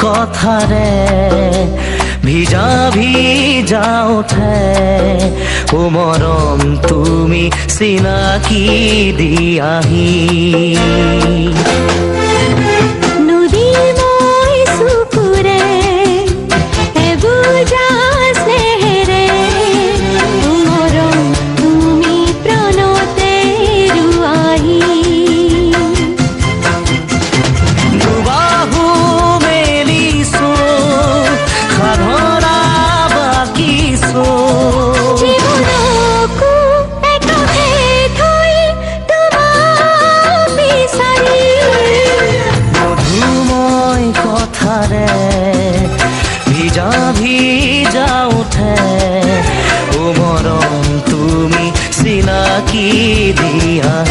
কথাৰে ভিজা ভিজা উঠে ও মৰম তুমি চিনাকি দিয়াহি ভিজা ভিজা উঠে ও মরম তুমি চিনাকি দিয়া